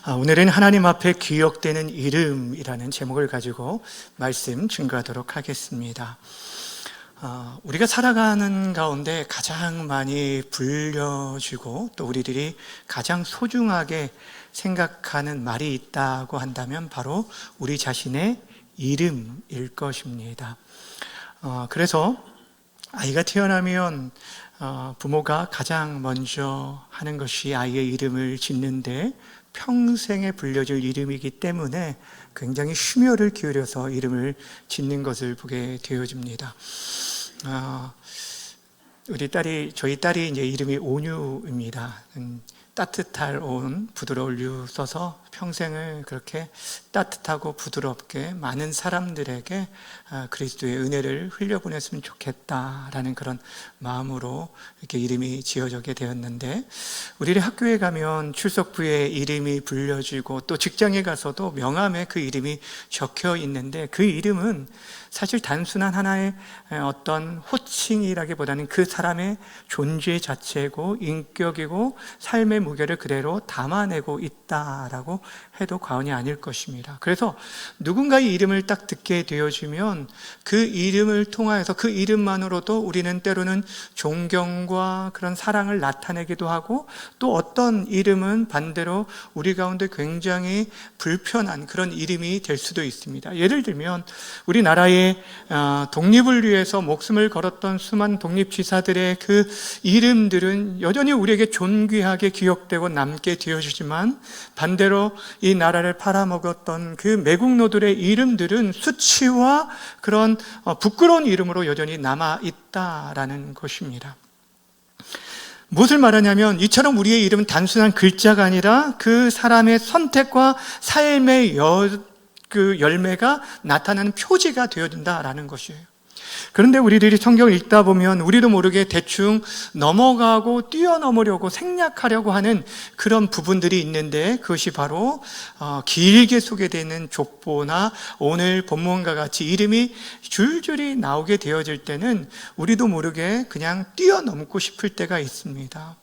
오늘은 하나님 앞에 기억되는 이름이라는 제목을 가지고 말씀 증거하도록 하겠습니다. 우리가 살아가는 가운데 가장 많이 불려지고 또 우리들이 가장 소중하게 생각하는 말이 있다고 한다면 바로 우리 자신의 이름일 것입니다. 그래서 아이가 태어나면 부모가 가장 먼저 하는 것이 아이의 이름을 짓는데 평생에 불려질 이름이기 때문에 굉장히 심혈을 기울여서 이름을 짓는 것을 보게 되어집니다. 저희 딸이 이제 이름이 온유입니다. 따뜻할 온, 부드러울 유 써서 평생을 그렇게 따뜻하고 부드럽게 많은 사람들에게 그리스도의 은혜를 흘려보냈으면 좋겠다라는 그런 마음으로 이렇게 이름이 지어지게 되었는데, 우리 학교에 가면 출석부에 이름이 불려지고 또 직장에 가서도 명함에 그 이름이 적혀 있는데, 그 이름은 사실 단순한 하나의 어떤 호칭이라기보다는 그 사람의 존재 자체고 인격이고 삶의 무게를 그대로 담아내고 있다라고 해도 과언이 아닐 것입니다. 그래서 누군가의 이름을 딱 듣게 되어지면 그 이름을 통하여서 그 이름만으로도 우리는 때로는 존경과 그런 사랑을 나타내기도 하고, 또 어떤 이름은 반대로 우리 가운데 굉장히 불편한 그런 이름이 될 수도 있습니다. 예를 들면 우리나라의 독립을 위해서 목숨을 걸었던 수많은 독립지사들의 그 이름들은 여전히 우리에게 존귀하게 기억되고 남게 되어지지만, 반대로 이 나라를 팔아먹었던 그 매국노들의 이름들은 수치와 그런 부끄러운 이름으로 여전히 남아있다라는 것입니다. 무엇을 말하냐면, 이처럼 우리의 이름은 단순한 글자가 아니라 그 사람의 선택과 삶의 그 열매가 나타나는 표지가 되어진다라는 것이에요. 그런데 우리들이 성경을 읽다 보면 우리도 모르게 대충 넘어가고 뛰어넘으려고 생략하려고 하는 그런 부분들이 있는데, 그것이 바로 길게 소개되는 족보나 오늘 본문과 같이 이름이 줄줄이 나오게 되어질 때는 우리도 모르게 그냥 뛰어넘고 싶을 때가 있습니다.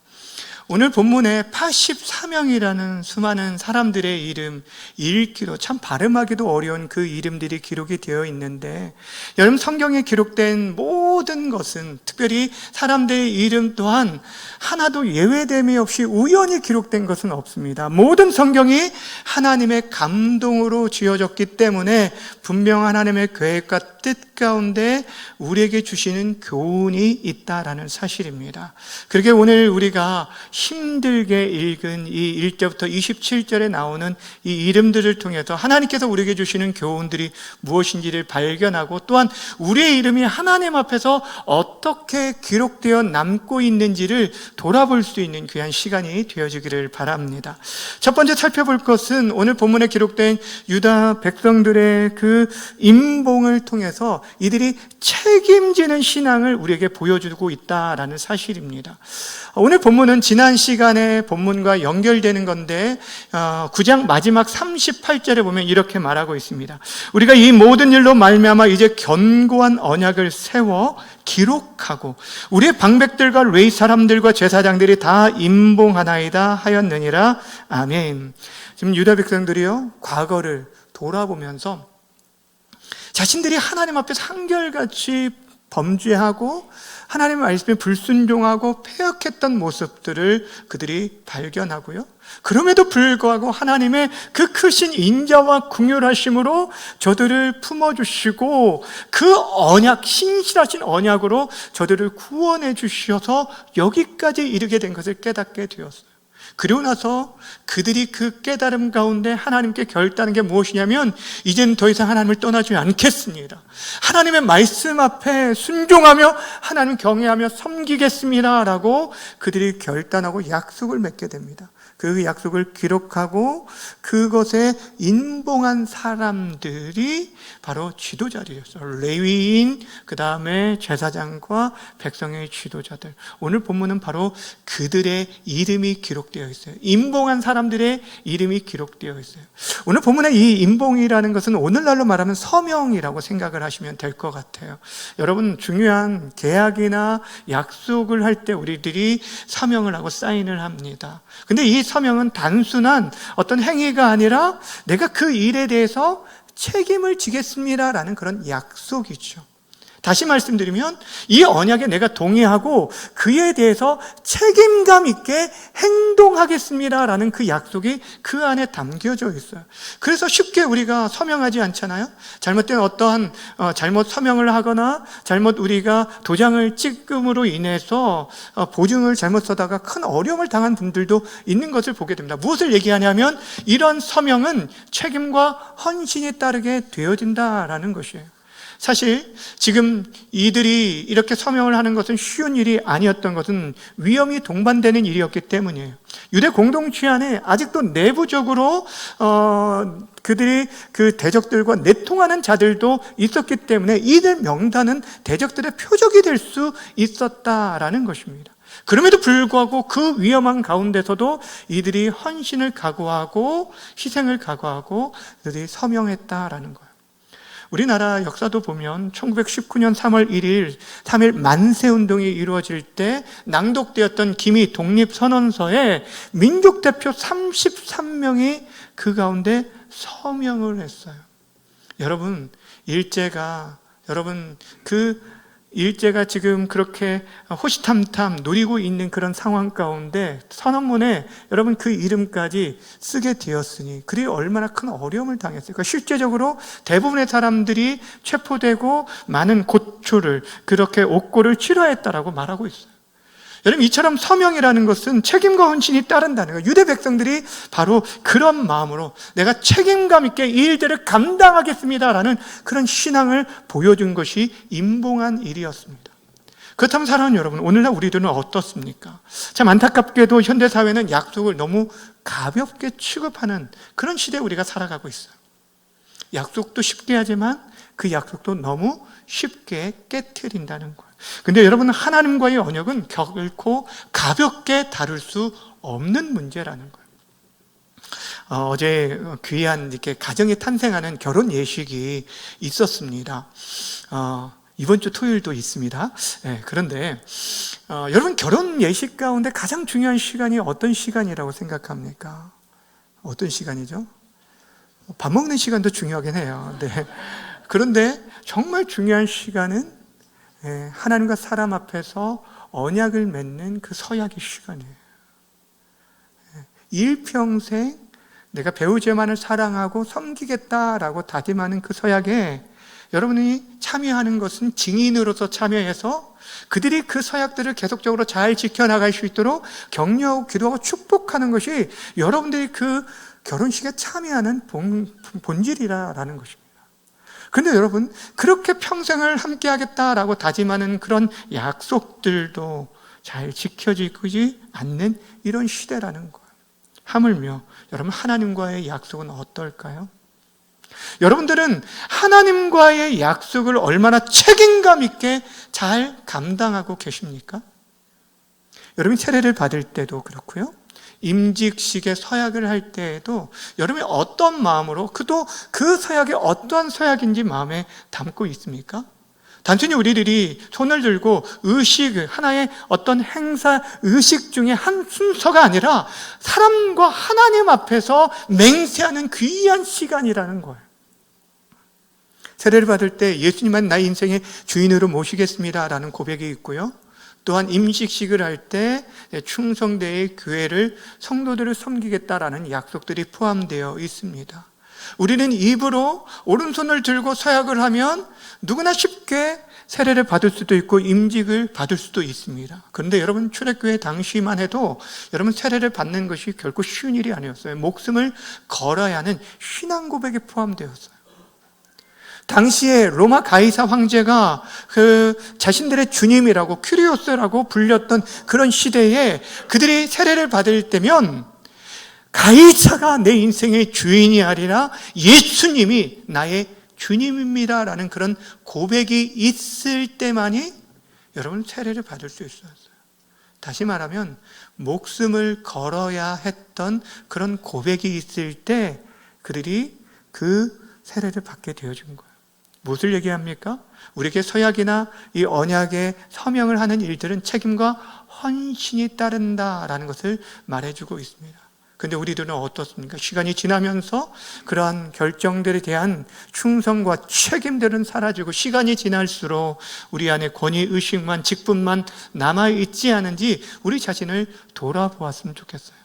오늘 본문에 84명이라는 수많은 사람들의 이름, 읽기도 참 발음하기도 어려운 그 이름들이 기록이 되어 있는데, 여러분, 성경에 기록된 모든 것은, 특별히 사람들의 이름 또한 하나도 예외됨이 없이 우연히 기록된 것은 없습니다. 모든 성경이 하나님의 감동으로 지어졌기 때문에 분명 하나님의 계획과 뜻 가운데 우리에게 주시는 교훈이 있다라는 사실입니다. 그렇게 오늘 우리가 힘들게 읽은 이 1절부터 27절에 나오는 이 이름들을 통해서 하나님께서 우리에게 주시는 교훈들이 무엇인지를 발견하고, 또한 우리의 이름이 하나님 앞에서 어떻게 기록되어 남고 있는지를 돌아볼 수 있는 귀한 시간이 되어지기를 바랍니다. 첫 번째 살펴볼 것은 오늘 본문에 기록된 유다 백성들의 그 임봉을 통해서 이들이 책임지는 신앙을 우리에게 보여주고 있다라는 사실입니다. 오늘 본문은 지난 시간의 본문과 연결되는 건데 9장 마지막 38절에 보면 이렇게 말하고 있습니다. 우리가 이 모든 일로 말미암아 이제 견고한 언약을 세워 기록하고 우리의 방백들과 레위 사람들과 제사장들이 다 임봉하나이다 하였느니라. 아멘. 지금 유다 백성들이요, 과거를 돌아보면서 자신들이 하나님 앞에서 한결같이 범죄하고 하나님의 말씀에 불순종하고 패역했던 모습들을 그들이 발견하고요, 그럼에도 불구하고 하나님의 그 크신 인자와 긍휼하심으로 저들을 품어주시고 그 언약, 신실하신 언약으로 저들을 구원해 주셔서 여기까지 이르게 된 것을 깨닫게 되었어요. 그리고 나서 그들이 그 깨달음 가운데 하나님께 결단한 게 무엇이냐면, 이제는 더 이상 하나님을 떠나지 않겠습니다. 하나님의 말씀 앞에 순종하며 하나님 경외하며 섬기겠습니다 라고 그들이 결단하고 약속을 맺게 됩니다. 그 약속을 기록하고 그것에 인봉한 사람들이 바로 지도자들이었어요. 레위인, 그 다음에 제사장과 백성의 지도자들. 오늘 본문은 바로 그들의 이름이 기록되어 있어요. 인봉한 사람들의 이름이 기록되어 있어요. 오늘 본문의 이 인봉이라는 것은 오늘날로 말하면 서명이라고 생각을 하시면 될 것 같아요. 여러분, 중요한 계약이나 약속을 할 때 우리들이 서명을 하고 사인을 합니다. 근데 이 서명은 단순한 어떤 행위가 아니라 내가 그 일에 대해서 책임을 지겠습니다라는 그런 약속이죠. 다시 말씀드리면 이 언약에 내가 동의하고 그에 대해서 책임감 있게 행동하겠습니다라는 그 약속이 그 안에 담겨져 있어요. 그래서 쉽게 우리가 서명하지 않잖아요. 잘못된 어떠한 잘못 서명을 하거나 잘못 우리가 도장을 찍음으로 인해서 보증을 잘못 써다가 큰 어려움을 당한 분들도 있는 것을 보게 됩니다. 무엇을 얘기하냐면 이런 서명은 책임과 헌신이 따르게 되어진다라는 것이에요. 사실 지금 이들이 이렇게 서명을 하는 것은 쉬운 일이 아니었던 것은 위험이 동반되는 일이었기 때문이에요. 유대 공동체 안에 아직도 내부적으로 그들이 그 대적들과 내통하는 자들도 있었기 때문에 이들 명단은 대적들의 표적이 될 수 있었다라는 것입니다. 그럼에도 불구하고 그 위험한 가운데서도 이들이 헌신을 각오하고 희생을 각오하고 그들이 서명했다라는 거예요. 우리나라 역사도 보면 1919년 3월 1일 3.1 만세운동이 이루어질 때 낭독되었던 기미 독립선언서에 민족대표 33명이 그 가운데 서명을 했어요. 여러분, 일제가 지금 그렇게 호시탐탐 노리고 있는 그런 상황 가운데 선언문에 여러분 그 이름까지 쓰게 되었으니 그들이 얼마나 큰 어려움을 당했을까. 실제적으로 대부분의 사람들이 체포되고 많은 고초를 그렇게 옥고를 치러했다라고 말하고 있어요. 여러분, 이처럼 서명이라는 것은 책임과 헌신이 따른다는 거예요. 유대 백성들이 바로 그런 마음으로 내가 책임감 있게 이 일들을 감당하겠습니다라는 그런 신앙을 보여준 것이 임봉한 일이었습니다. 그렇다면 사랑하는 여러분, 오늘날 우리들은 어떻습니까? 참 안타깝게도 현대사회는 약속을 너무 가볍게 취급하는 그런 시대에 우리가 살아가고 있어요. 약속도 쉽게 하지만 그 약속도 너무 쉽게 깨트린다는 거예요. 근데 여러분, 하나님과의 언약은 결코 가볍게 다룰 수 없는 문제라는 거예요. 어제 귀한 이렇게 가정이 탄생하는 결혼 예식이 있었습니다. 이번 주 토요일도 있습니다. 네, 그런데 여러분, 결혼 예식 가운데 가장 중요한 시간이 어떤 시간이라고 생각합니까? 어떤 시간이죠? 밥 먹는 시간도 중요하긴 해요. 네. 그런데 정말 중요한 시간은 하나님과 사람 앞에서 언약을 맺는 그 서약의 시간이에요. 일평생 내가 배우자만을 사랑하고 섬기겠다라고 다짐하는 그 서약에 여러분이 참여하는 것은 증인으로서 참여해서 그들이 그 서약들을 계속적으로 잘 지켜나갈 수 있도록 격려하고 기도하고 축복하는 것이 여러분들이 그 결혼식에 참여하는 본질이라는 것입니다. 그런데 여러분, 그렇게 평생을 함께 하겠다라고 다짐하는 그런 약속들도 잘 지켜지지 않는 이런 시대라는 거예요. 하물며 여러분, 하나님과의 약속은 어떨까요? 여러분들은 하나님과의 약속을 얼마나 책임감 있게 잘 감당하고 계십니까? 여러분, 세례를 받을 때도 그렇고요, 임직식에 서약을 할 때에도 여러분이 어떤 마음으로 그 서약이 어떠한 서약인지 마음에 담고 있습니까? 단순히 우리들이 손을 들고 의식, 하나의 어떤 행사, 의식 중에 한 순서가 아니라 사람과 하나님 앞에서 맹세하는 귀한 시간이라는 거예요. 세례를 받을 때 예수님만 나의 인생의 주인으로 모시겠습니다라는 고백이 있고요, 또한 임직식을 할 때 충성되의 교회를, 성도들을 섬기겠다라는 약속들이 포함되어 있습니다. 우리는 입으로 오른손을 들고 서약을 하면 누구나 쉽게 세례를 받을 수도 있고 임직을 받을 수도 있습니다. 그런데 여러분, 출애굽교회 당시만 해도 여러분, 세례를 받는 것이 결코 쉬운 일이 아니었어요. 목숨을 걸어야 하는 신앙 고백에 포함되었어요. 당시에 로마 가이사 황제가 그 자신들의 주님이라고 큐리오스라고 불렸던 그런 시대에 그들이 세례를 받을 때면 가이사가 내 인생의 주인이 아니라 예수님이 나의 주님입니다라는 그런 고백이 있을 때만이 여러분, 세례를 받을 수 있었어요. 다시 말하면 목숨을 걸어야 했던 그런 고백이 있을 때 그들이 그 세례를 받게 되어진 거예요. 무엇을 얘기합니까? 우리에게 서약이나 이 언약에 서명을 하는 일들은 책임과 헌신이 따른다라는 것을 말해주고 있습니다. 근데 우리들은 어떻습니까? 시간이 지나면서 그러한 결정들에 대한 충성과 책임들은 사라지고 시간이 지날수록 우리 안에 권위의식만, 직분만 남아있지 않은지 우리 자신을 돌아보았으면 좋겠어요.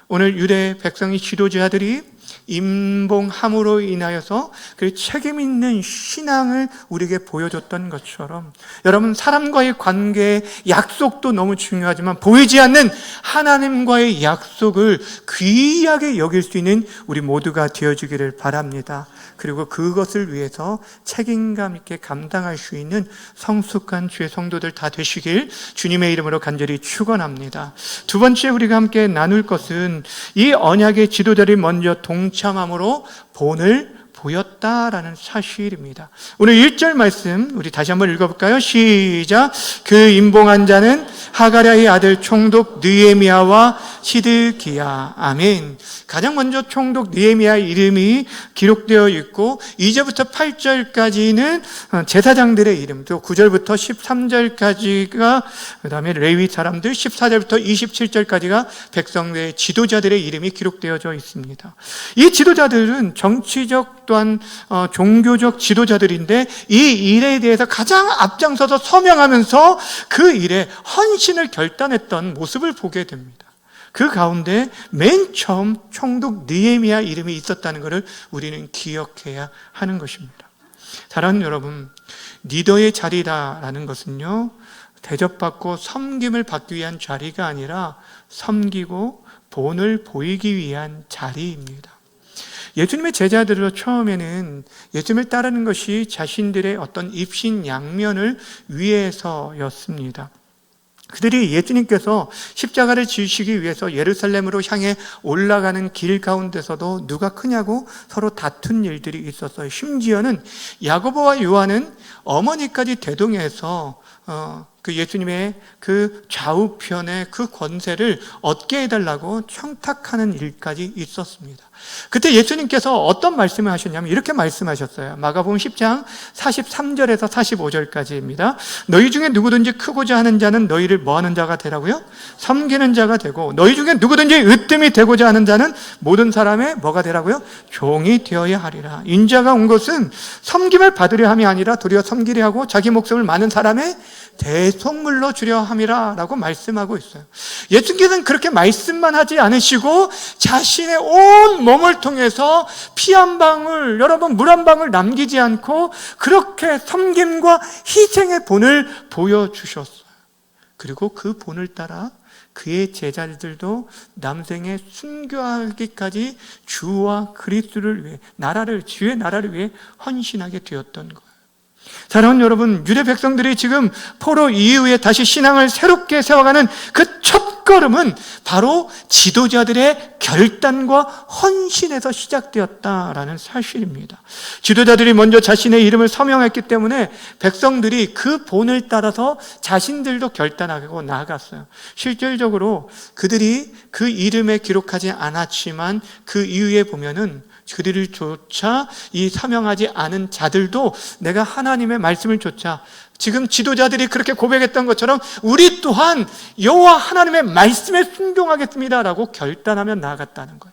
오늘 유대 백성의 지도자들이 임봉함으로 인하여서 그 책임 있는 신앙을 우리에게 보여줬던 것처럼, 여러분, 사람과의 관계의 약속도 너무 중요하지만 보이지 않는 하나님과의 약속을 귀하게 여길 수 있는 우리 모두가 되어주기를 바랍니다. 그리고 그것을 위해서 책임감 있게 감당할 수 있는 성숙한 주의 성도들 다 되시길 주님의 이름으로 간절히 축원합니다. 두 번째 우리가 함께 나눌 것은 이 언약의 지도자들이 먼저 동참함으로 본을 보였다라는 사실입니다. 오늘 1절 말씀 우리 다시 한번 읽어볼까요? 시작. 그 임봉한 자는 하가랴의 아들 총독 느헤미야와 시드기야. 아멘. 가장 먼저 총독 느헤미야 이름이 기록되어 있고 2절부터 8절까지는 제사장들의 이름, 또 9절부터 13절까지가 그 다음에 레위 사람들, 14절부터 27절까지가 백성들의 지도자들의 이름이 기록되어져 있습니다. 이 지도자들은 정치적 또한 종교적 지도자들인데 이 일에 대해서 가장 앞장서서 서명하면서 그 일에 헌신을 결단했던 모습을 보게 됩니다. 그 가운데 맨 처음 총독 느헤미야 이름이 있었다는 것을 우리는 기억해야 하는 것입니다. 사랑하는 여러분, 리더의 자리다라는 것은요, 대접받고 섬김을 받기 위한 자리가 아니라 섬기고 본을 보이기 위한 자리입니다. 예수님의 제자들로 처음에는 예수님을 따르는 것이 자신들의 어떤 입신양면을 위해서였습니다. 그들이 예수님께서 십자가를 지시기 위해서 예루살렘으로 향해 올라가는 길 가운데서도 누가 크냐고 서로 다툰 일들이 있었어요. 심지어는 야고보와 요한은 어머니까지 대동해서 그 예수님의 그 좌우편의 그 권세를 얻게 해달라고 청탁하는 일까지 있었습니다. 그때 예수님께서 어떤 말씀을 하셨냐면 이렇게 말씀하셨어요. 마가복음 10장 43절에서 45절까지입니다. 너희 중에 누구든지 크고자 하는 자는 너희를 뭐하는 자가 되라고요? 섬기는 자가 되고, 너희 중에 누구든지 으뜸이 되고자 하는 자는 모든 사람의 뭐가 되라고요? 종이 되어야 하리라. 인자가 온 것은 섬김을 받으려 함이 아니라 도리어 섬기려 하고 자기 목숨을 많은 사람의 대속물로 주려 함이라 라고 말씀하고 있어요. 예수님께서는 그렇게 말씀만 하지 않으시고 자신의 온 몸을 통해서 피 한 방울, 여러분 물 한 방울 남기지 않고 그렇게 섬김과 희생의 본을 보여주셨어요. 그리고 그 본을 따라 그의 제자들도 남생에 순교하기까지 주와 그리스도를 위해, 주의 나라를 위해 헌신하게 되었던 거예요. 사랑하는 여러분, 유대 백성들이 지금 포로 이후에 다시 신앙을 새롭게 세워가는 그 첫걸음은 바로 지도자들의 결단과 헌신에서 시작되었다라는 사실입니다. 지도자들이 먼저 자신의 이름을 서명했기 때문에 백성들이 그 본을 따라서 자신들도 결단하고 나아갔어요. 실질적으로 그들이 그 이름에 기록하지 않았지만 그 이후에 보면은 그들을 조차 이 사명하지 않은 자들도 내가 하나님의 말씀을 좇아, 지금 지도자들이 그렇게 고백했던 것처럼 우리 또한 여호와 하나님의 말씀에 순종하겠습니다라고 결단하며 나아갔다는 거예요.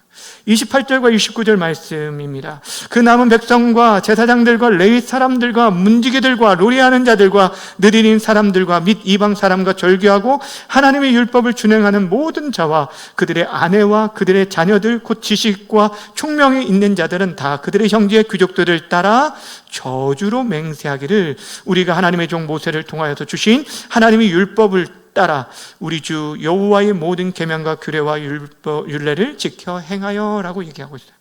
28절과 29절 말씀입니다. 그 남은 백성과 제사장들과 레위 사람들과 문지기들과 로리하는 자들과 느리는 사람들과 및 이방 사람과 절교하고 하나님의 율법을 준행하는 모든 자와 그들의 아내와 그들의 자녀들 곧 지식과 총명이 있는 자들은 다 그들의 형제의 귀족들을 따라 저주로 맹세하기를 우리가 하나님의 종 모세를 통하여서 주신 하나님의 율법을 따라 우리 주 여호와의 모든 계명과 규례와 율례를 지켜 행하여라고 얘기하고 있어요.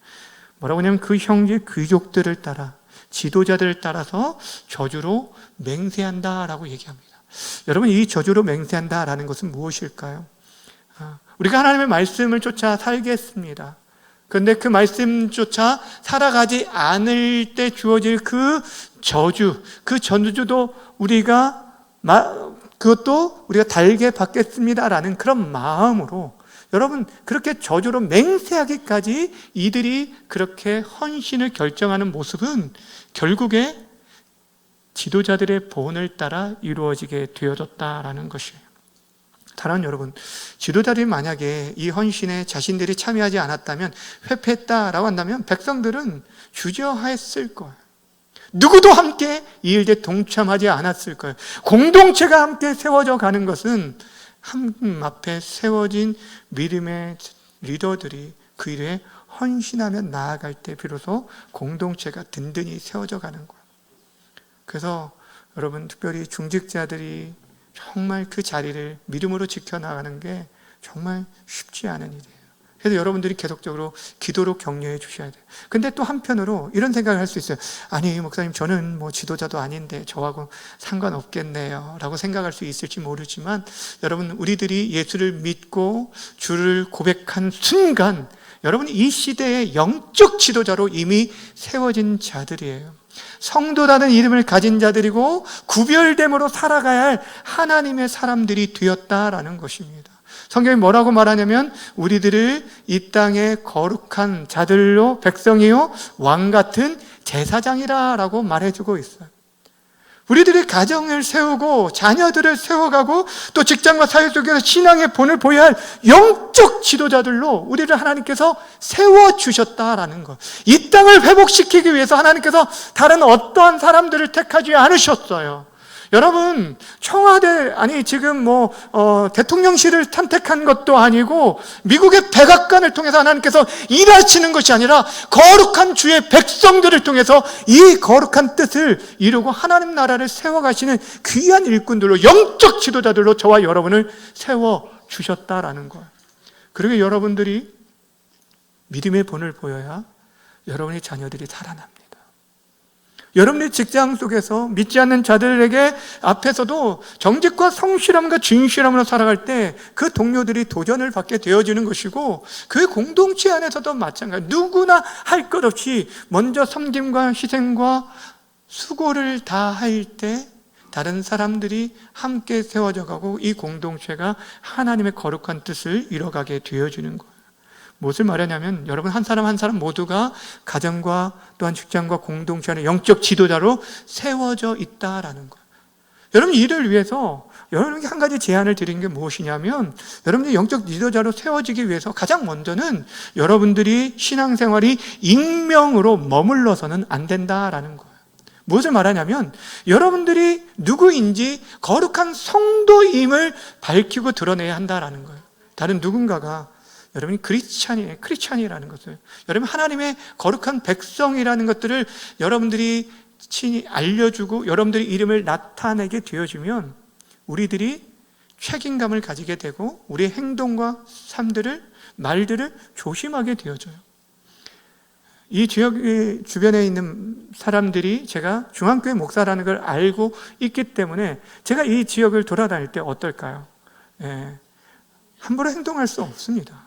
뭐라고 하냐면 그 형제 귀족들을 따라, 지도자들을 따라서 저주로 맹세한다라고 얘기합니다. 여러분, 이 저주로 맹세한다라는 것은 무엇일까요? 우리가 하나님의 말씀을 쫓아 살겠습니다. 그런데 그 말씀조차 살아가지 않을 때 주어질 그 저주, 그 저주도 그것도 우리가 달게 받겠습니다라는 그런 마음으로, 여러분, 그렇게 저주로 맹세하기까지 이들이 그렇게 헌신을 결정하는 모습은 결국에 지도자들의 본을 따라 이루어지게 되어졌다라는 것이에요. 사랑하는 여러분, 지도자들이 만약에 이 헌신에 자신들이 참여하지 않았다면, 회피했다라고 한다면 백성들은 주저하였을 거예요. 누구도 함께 이 일에 동참하지 않았을 거예요. 공동체가 함께 세워져 가는 것은 하나님 앞에 세워진 믿음의 리더들이 그 일에 헌신하며 나아갈 때 비로소 공동체가 든든히 세워져 가는 거예요. 그래서 여러분, 특별히 중직자들이 정말 그 자리를 믿음으로 지켜나가는 게 정말 쉽지 않은 일이에요. 그래서 여러분들이 계속적으로 기도로 격려해 주셔야 돼요. 근데 또 한편으로 이런 생각을 할 수 있어요. 아니, 목사님, 저는 뭐 지도자도 아닌데 저하고 상관없겠네요 라고 생각할 수 있을지 모르지만, 여러분, 우리들이 예수를 믿고 주를 고백한 순간 여러분, 이 시대의 영적 지도자로 이미 세워진 자들이에요. 성도라는 이름을 가진 자들이고 구별됨으로 살아가야 할 하나님의 사람들이 되었다라는 것입니다. 성경이 뭐라고 말하냐면 우리들을 이 땅의 거룩한 자들로 백성이요 왕 같은 제사장이라고 말해주고 있어요. 우리들이 가정을 세우고 자녀들을 세워가고 또 직장과 사회 속에서 신앙의 본을 보여야 할 영적 지도자들로 우리를 하나님께서 세워주셨다라는 것. 이 땅을 회복시키기 위해서 하나님께서 다른 어떠한 사람들을 택하지 않으셨어요. 여러분, 청와대, 지금 대통령실을 선택한 것도 아니고 미국의 백악관을 통해서 하나님께서 일하시는 것이 아니라 거룩한 주의 백성들을 통해서 이 거룩한 뜻을 이루고 하나님 나라를 세워가시는 귀한 일꾼들로, 영적 지도자들로 저와 여러분을 세워주셨다라는 거예요. 그리고 여러분들이 믿음의 본을 보여야 여러분의 자녀들이 살아납니다. 여러분의 직장 속에서 믿지 않는 자들에게 앞에서도 정직과 성실함과 진실함으로 살아갈 때 그 동료들이 도전을 받게 되어지는 것이고, 그 공동체 안에서도 마찬가지. 누구나 할 것 없이 먼저 섬김과 희생과 수고를 다할 때 다른 사람들이 함께 세워져 가고 이 공동체가 하나님의 거룩한 뜻을 이뤄가게 되어지는 거예요. 무엇을 말하냐면 여러분, 한 사람 한 사람 모두가 가정과 또한 직장과 공동체 안에 영적 지도자로 세워져 있다라는 거예요. 여러분, 이를 위해서 여러분에게 한 가지 제안을 드리는 게 무엇이냐면, 여러분들이 영적 지도자로 세워지기 위해서 가장 먼저는 여러분들이 신앙생활이 익명으로 머물러서는 안 된다라는 거예요. 무엇을 말하냐면 여러분들이 누구인지 거룩한 성도임을 밝히고 드러내야 한다라는 거예요. 다른 누군가가 여러분이 크리스찬이라는 것을, 여러분 하나님의 거룩한 백성이라는 것들을 여러분들이 친히 알려주고 여러분들의 이름을 나타내게 되어지면 우리들이 책임감을 가지게 되고 우리의 행동과 삶들을, 말들을 조심하게 되어져요. 이 지역 주변에 있는 사람들이 제가 중앙교회 목사라는 걸 알고 있기 때문에 제가 이 지역을 돌아다닐 때 어떨까요? 함부로 행동할 수 없습니다.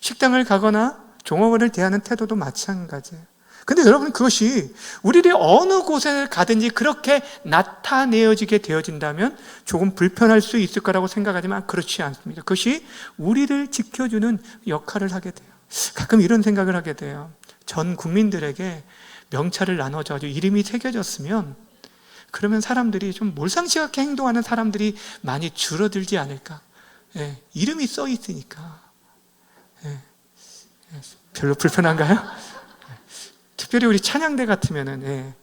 식당을 가거나 종업원을 대하는 태도도 마찬가지예요. 근데 여러분, 그것이 우리들이 어느 곳에 가든지 그렇게 나타내어지게 되어진다면 조금 불편할 수 있을 거라고 생각하지만 그렇지 않습니다. 그것이 우리를 지켜주는 역할을 하게 돼요. 가끔 이런 생각을 하게 돼요. 전 국민들에게 명찰을 나눠줘가지고 이름이 새겨졌으면 그러면 사람들이 좀 몰상식하게 행동하는 사람들이 많이 줄어들지 않을까. 이름이 써 있으니까. 별로 불편한가요? 특별히 우리 찬양대 같으면은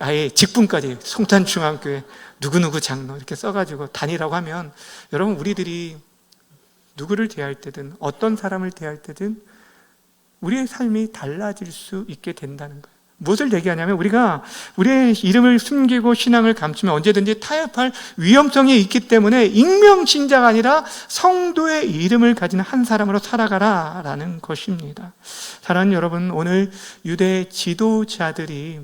아예 직분까지 송탄중앙교회 누구누구 장로 이렇게 써가지고 다니라고 하면 여러분, 우리들이 누구를 대할 때든 어떤 사람을 대할 때든 우리의 삶이 달라질 수 있게 된다는 거예요. 무엇을 얘기하냐면 우리가 우리의 이름을 숨기고 신앙을 감추면 언제든지 타협할 위험성이 있기 때문에 익명신자가 아니라 성도의 이름을 가진 한 사람으로 살아가라라는 것입니다. 사랑하는 여러분, 오늘 유대 지도자들이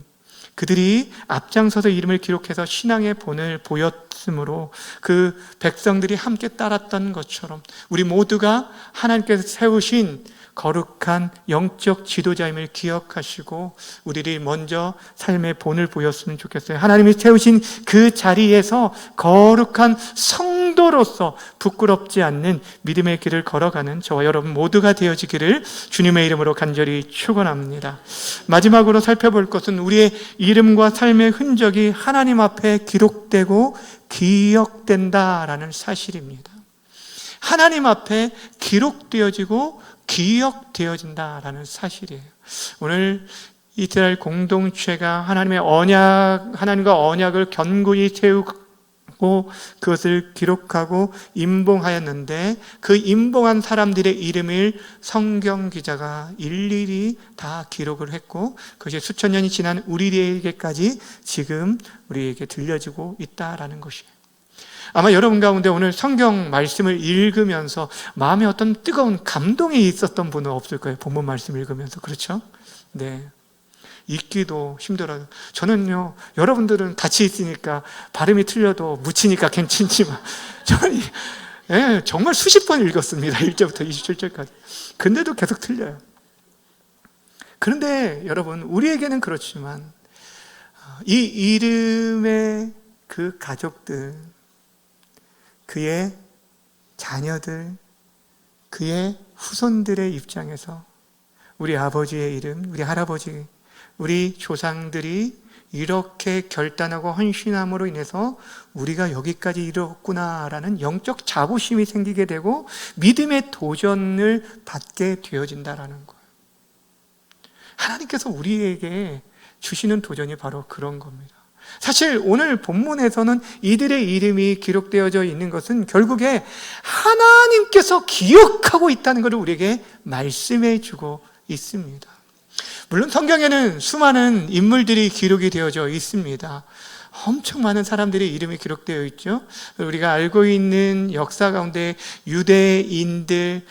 그들이 앞장서서 이름을 기록해서 신앙의 본을 보였으므로 그 백성들이 함께 따랐던 것처럼 우리 모두가 하나님께서 세우신 거룩한 영적 지도자임을 기억하시고 우리들이 먼저 삶의 본을 보였으면 좋겠어요. 하나님이 세우신 그 자리에서 거룩한 성도로서 부끄럽지 않는 믿음의 길을 걸어가는 저와 여러분 모두가 되어지기를 주님의 이름으로 간절히 축원합니다. 마지막으로 살펴볼 것은 우리의 이름과 삶의 흔적이 하나님 앞에 기록되고 기억된다라는 사실입니다. 하나님 앞에 기록되어지고 기억되어진다라는 사실이에요. 오늘 이스라엘 공동체가 하나님과 언약을 견고히 세우고 그것을 기록하고 임봉하였는데 그 임봉한 사람들의 이름을 성경 기자가 일일이 다 기록을 했고 그것이 수천 년이 지난 우리에게까지 지금 우리에게 들려지고 있다라는 것이에요. 아마 여러분 가운데 오늘 성경 말씀을 읽으면서 마음에 어떤 뜨거운 감동이 있었던 분은 없을 거예요. 본문 말씀 읽으면서. 그렇죠? 네. 읽기도 힘들어요. 저는요, 여러분들은 같이 있으니까 발음이 틀려도 묻히니까 괜찮지만 저는 정말 수십 번 읽었습니다. 1절부터 27절까지. 근데도 계속 틀려요. 그런데 여러분, 우리에게는 그렇지만 이 이름의 그 가족들, 그의 자녀들, 그의 후손들의 입장에서 우리 아버지의 이름, 우리 할아버지, 우리 조상들이 이렇게 결단하고 헌신함으로 인해서 우리가 여기까지 이뤘구나라는 영적 자부심이 생기게 되고 믿음의 도전을 받게 되어진다라는 거예요. 하나님께서 우리에게 주시는 도전이 바로 그런 겁니다. 사실 오늘 본문에서는 이들의 이름이 기록되어져 있는 것은 결국에 하나님께서 기억하고 있다는 것을 우리에게 말씀해 주고 있습니다. 물론 성경에는 수많은 인물들이 기록이 되어져 있습니다. 엄청 많은 사람들의 이름이 기록되어 있죠. 우리가 알고 있는 역사 가운데 유대인들,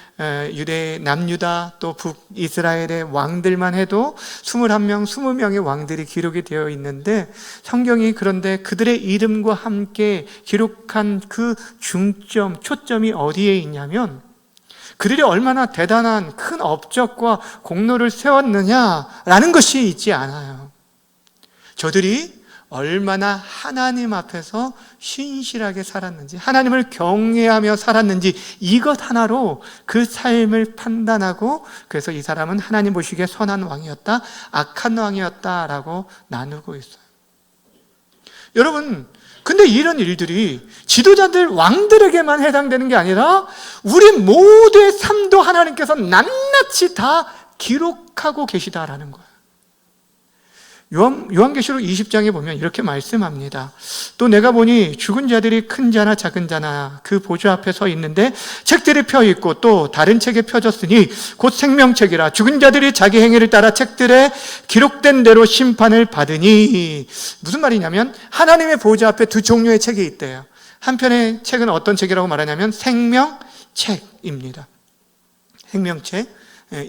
남유다 또 북이스라엘의 왕들만 해도 21명, 20명의 왕들이 기록이 되어 있는데 성경이 그런데 그들의 이름과 함께 기록한 그 중점, 초점이 어디에 있냐면 그들이 얼마나 대단한 큰 업적과 공로를 세웠느냐라는 것이 있지 않아요. 저들이 얼마나 하나님 앞에서 신실하게 살았는지, 하나님을 경외하며 살았는지 이것 하나로 그 삶을 판단하고 그래서 이 사람은 하나님 보시기에 선한 왕이었다, 악한 왕이었다라고 나누고 있어요. 여러분, 근데 이런 일들이 지도자들, 왕들에게만 해당되는 게 아니라 우리 모두의 삶도 하나님께서 낱낱이 다 기록하고 계시다라는 거예요. 요한계시록 20장에 보면 이렇게 말씀합니다. 또 내가 보니 죽은 자들이 큰 자나 작은 자나 그 보좌 앞에 서 있는데 책들이 펴 있고 또 다른 책에 펴졌으니 곧 생명책이라 죽은 자들이 자기 행위를 따라 책들에 기록된 대로 심판을 받으니. 무슨 말이냐면 하나님의 보좌 앞에 두 종류의 책이 있대요. 한편의 책은 어떤 책이라고 말하냐면 생명책입니다. 생명책.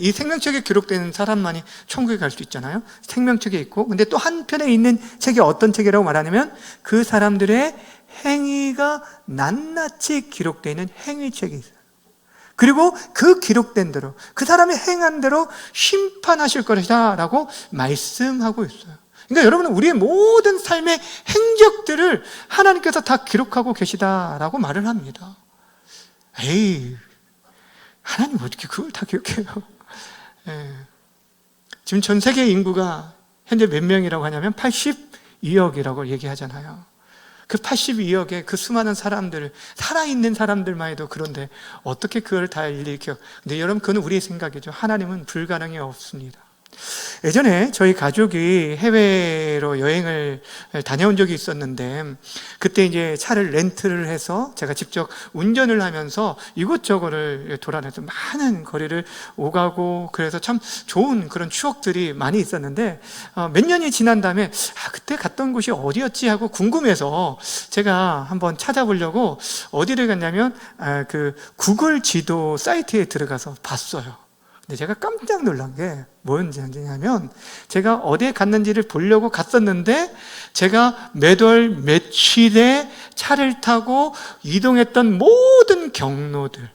이 생명책에 기록되는 사람만이 천국에 갈 수 있잖아요. 생명책에 있고, 근데 또 한편에 있는 책이 어떤 책이라고 말하냐면 그 사람들의 행위가 낱낱이 기록되어 있는 행위책이 있어요. 그리고 그 기록된 대로 그 사람이 행한 대로 심판하실 것이다 라고 말씀하고 있어요. 그러니까 여러분은 우리의 모든 삶의 행적들을 하나님께서 다 기록하고 계시다라고 말을 합니다. 에이, 하나님 어떻게 그걸 다 기억해요? 지금 전 세계 인구가 현재 몇 명이라고 하냐면 82억이라고 얘기하잖아요. 그 82억의 그 수많은 사람들, 살아있는 사람들만 해도 그런데 어떻게 그걸 다 일일이 기억? 근데 여러분, 그건 우리의 생각이죠. 하나님은 불가능이 없습니다. 예전에 저희 가족이 해외로 여행을 다녀온 적이 있었는데 그때 이제 차를 렌트를 해서 제가 직접 운전을 하면서 이곳저곳을 돌아다녀서 많은 거리를 오가고 그래서 참 좋은 그런 추억들이 많이 있었는데 몇 년이 지난 다음에 그때 갔던 곳이 어디였지 하고 궁금해서 제가 한번 찾아보려고 어디를 갔냐면 그 구글 지도 사이트에 들어가서 봤어요. 근데 제가 깜짝 놀란 게 뭐였냐면 제가 어디에 갔는지를 보려고 갔었는데 제가 몇 월 며칠에 차를 타고 이동했던 모든 경로들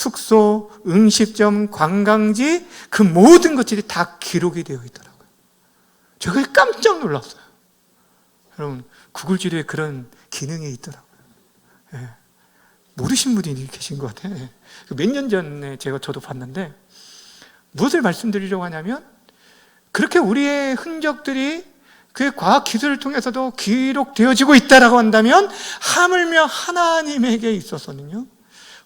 숙소, 음식점, 관광지 그 모든 것들이 다 기록이 되어 있더라고요. 제가 깜짝 놀랐어요. 여러분, 구글 지도에 그런 기능이 있더라고요. 예. 모르신 분이 계신 것 같아요. 예. 몇 년 전에 저도 봤는데, 무엇을 말씀드리려고 하냐면, 그렇게 우리의 흔적들이 그 과학 기술을 통해서도 기록되어지고 있다라고 한다면, 하물며 하나님에게 있어서는요,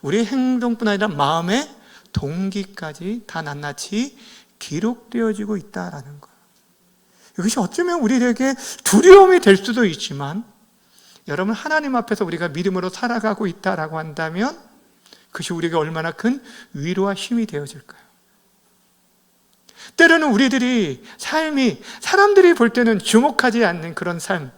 우리의 행동뿐 아니라 마음의 동기까지 다 낱낱이 기록되어지고 있다라는 거예요. 이것이 어쩌면 우리에게 두려움이 될 수도 있지만, 여러분, 하나님 앞에서 우리가 믿음으로 살아가고 있다라고 한다면 그것이 우리에게 얼마나 큰 위로와 힘이 되어질까요? 때로는 우리들이 삶이 사람들이 볼 때는 주목하지 않는 그런 삶,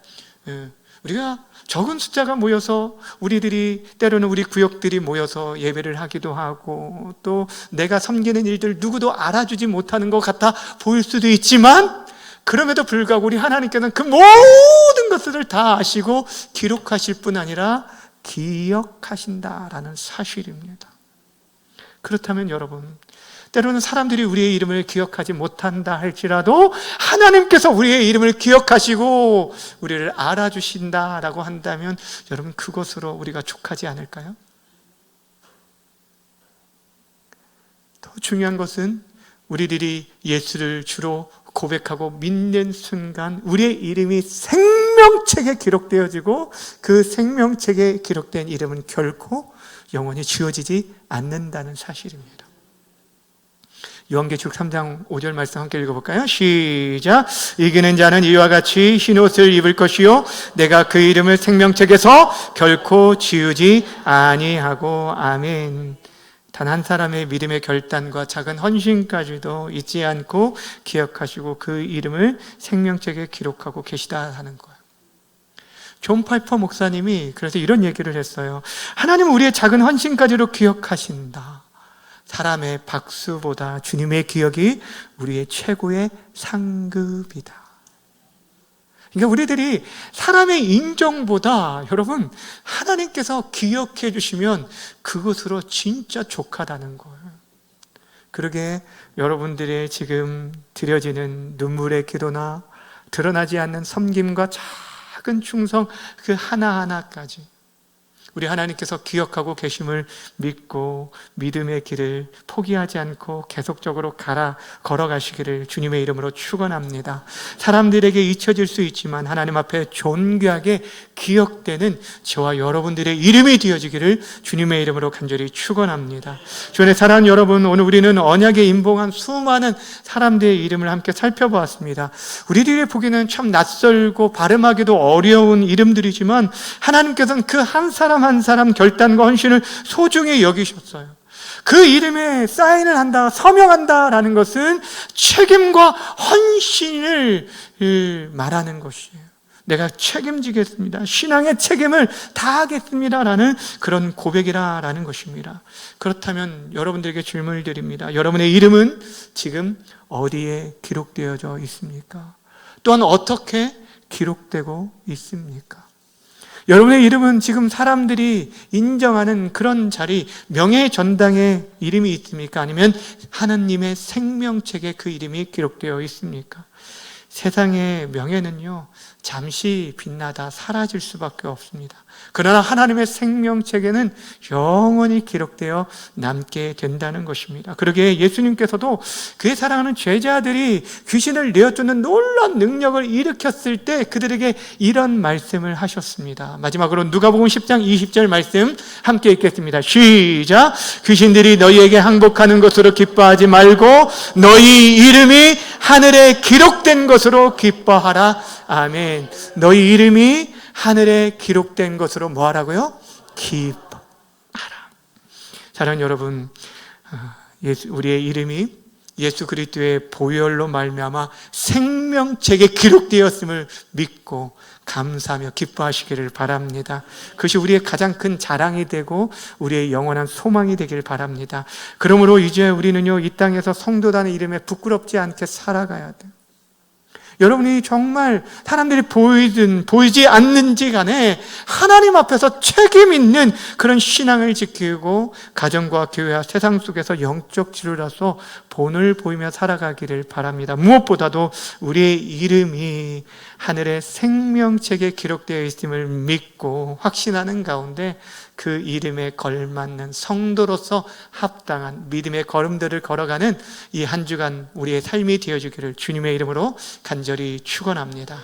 우리가 적은 숫자가 모여서 우리들이 때로는 우리 구역들이 모여서 예배를 하기도 하고, 또 내가 섬기는 일들 누구도 알아주지 못하는 것 같아 보일 수도 있지만, 그럼에도 불구하고 우리 하나님께서는 그 모든 것들을 다 아시고 기록하실 뿐 아니라 기억하신다라는 사실입니다. 그렇다면 여러분, 때로는 사람들이 우리의 이름을 기억하지 못한다 할지라도 하나님께서 우리의 이름을 기억하시고 우리를 알아주신다라고 한다면 여러분, 그것으로 우리가 족하지 않을까요? 더 중요한 것은 우리들이 예수를 주로 고백하고 믿는 순간 우리의 이름이 생명책에 기록되어지고, 그 생명책에 기록된 이름은 결코 영원히 지워지지 않는다는 사실입니다. 요한계시록 3장 5절 말씀 함께 읽어볼까요? 시작. 이기는 자는 이와 같이 흰옷을 입을 것이요 내가 그 이름을 생명책에서 결코 지우지 아니하고. 아멘. 단 한 사람의 믿음의 결단과 작은 헌신까지도 잊지 않고 기억하시고 그 이름을 생명책에 기록하고 계시다 하는 거예요. 존 파이퍼 목사님이 그래서 이런 얘기를 했어요. 하나님은 우리의 작은 헌신까지도 기억하신다. 사람의 박수보다 주님의 기억이 우리의 최고의 상급이다. 그러니까 우리들이 사람의 인정보다 여러분, 하나님께서 기억해 주시면 그것으로 진짜 족하다는 거예요. 그러게 여러분들의 지금 드려지는 눈물의 기도나 드러나지 않는 섬김과 작은 충성 그 하나하나까지 우리 하나님께서 기억하고 계심을 믿고 믿음의 길을 포기하지 않고 계속적으로 걸어가시기를 주님의 이름으로 축원합니다. 사람들에게 잊혀질 수 있지만 하나님 앞에 존귀하게 기억되는 저와 여러분들의 이름이 되어지기를 주님의 이름으로 간절히 축원합니다. 주의 사랑하는 여러분, 오늘 우리는 언약에 임봉한 수많은 사람들의 이름을 함께 살펴보았습니다. 우리들이 보기에는 참 낯설고 발음하기도 어려운 이름들이지만 하나님께서는 그 한 사람 한 사람 결단과 헌신을 소중히 여기셨어요. 그 이름에 사인을 한다, 서명한다라는 것은 책임과 헌신을 말하는 것이에요. 내가 책임지겠습니다. 신앙의 책임을 다하겠습니다라는 그런 고백이라는 것입니다. 그렇다면 여러분들에게 질문을 드립니다. 여러분의 이름은 지금 어디에 기록되어져 있습니까? 또한 어떻게 기록되고 있습니까? 여러분의 이름은 지금 사람들이 인정하는 그런 자리, 명예 전당에 이름이 있습니까? 아니면 하나님의 생명책에 그 이름이 기록되어 있습니까? 세상의 명예는요, 잠시 빛나다 사라질 수밖에 없습니다. 그러나 하나님의 생명책에는 영원히 기록되어 남게 된다는 것입니다. 그러기에 예수님께서도 그의 사랑하는 제자들이 귀신을 내어쫓는 놀라운 능력을 일으켰을 때 그들에게 이런 말씀을 하셨습니다. 마지막으로 누가복음 10장 20절 말씀 함께 읽겠습니다. 시작. 귀신들이 너희에게 항복하는 것으로 기뻐하지 말고 너희 이름이 하늘에 기록된 것으로 기뻐하라. 아멘. 너희 이름이 하늘에 기록된 것으로 뭐 하라고요? 기뻐하라. 사랑하는 여러분, 우리의 이름이 예수 그리스도의 보혈로 말미암아 생명책에 기록되었음을 믿고 감사하며 기뻐하시기를 바랍니다. 그것이 우리의 가장 큰 자랑이 되고 우리의 영원한 소망이 되길 바랍니다. 그러므로 이제 우리는요, 이 땅에서 성도라는 이름에 부끄럽지 않게 살아가야 돼요. 여러분이 정말 사람들이 보이든 보이지 않는지 간에 하나님 앞에서 책임 있는 그런 신앙을 지키고 가정과 교회와 세상 속에서 영적 지도자로서 본을 보이며 살아가기를 바랍니다. 무엇보다도 우리의 이름이 하늘의 생명책에 기록되어 있음을 믿고 확신하는 가운데 그 이름에 걸맞는 성도로서 합당한 믿음의 걸음들을 걸어가는 이 한 주간 우리의 삶이 되어주기를 주님의 이름으로 간절히 축원합니다.